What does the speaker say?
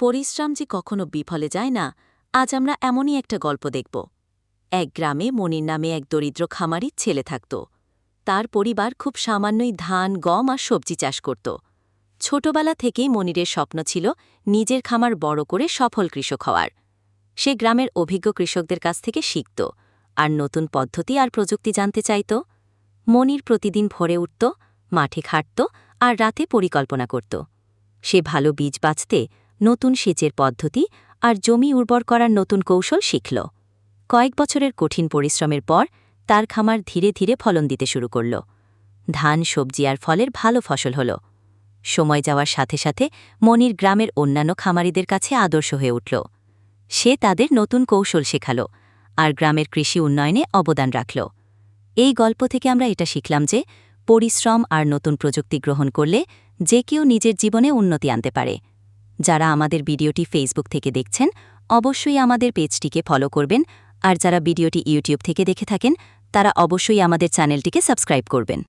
পরিশ্রম যে কখনো বিফলে যায় না, আজ আমরা এমনই একটা গল্প দেখব। এক গ্রামে মনির নামে এক দরিদ্র খামারির ছেলে থাকত। তার পরিবার খুব সামান্যই ধান, গম আর সবজি চাষ করত। ছোটবেলা থেকেই মনিরের স্বপ্ন ছিল নিজের খামার বড় করে সফল কৃষক হওয়ার। সে গ্রামের অভিজ্ঞ কৃষকদের কাছ থেকে শিখত আর নতুন পদ্ধতি আর প্রযুক্তি জানতে চাইত। মনির প্রতিদিন ভোরে উঠত, মাঠে খাটত আর রাতে পরিকল্পনা করত। সে ভালো বীজ বাছতে, নতুন সেচের পদ্ধতি আর জমি উর্বর করার নতুন কৌশল শিখল। কয়েক বছরের কঠিন পরিশ্রমের পর তার খামার ধীরে ধীরে ফলন দিতে শুরু করল। ধান, সবজি আর ফলের ভালো ফসল হল। সময় যাওয়ার সাথে সাথে মনির গ্রামের অন্যান্য খামারিদের কাছে আদর্শ হয়ে উঠল। সে তাদের নতুন কৌশল শেখাল আর গ্রামের কৃষি উন্নয়নে অবদান রাখল। এই গল্প থেকে আমরা এটা শিখলাম যে পরিশ্রম আর নতুন প্রযুক্তি গ্রহণ করলে যে কেউ নিজের জীবনে উন্নতি আনতে পারে। যারা আমাদের ভিডিওটি ফেসবুক থেকে দেখছেন, অবশ্যই আমাদের পেজটিকে ফলো করবেন, আর যারা ভিডিওটি ইউটিউব থেকে দেখে থাকেন তারা অবশ্যই আমাদের চ্যানেলটিকে সাবস্ক্রাইব করবেন।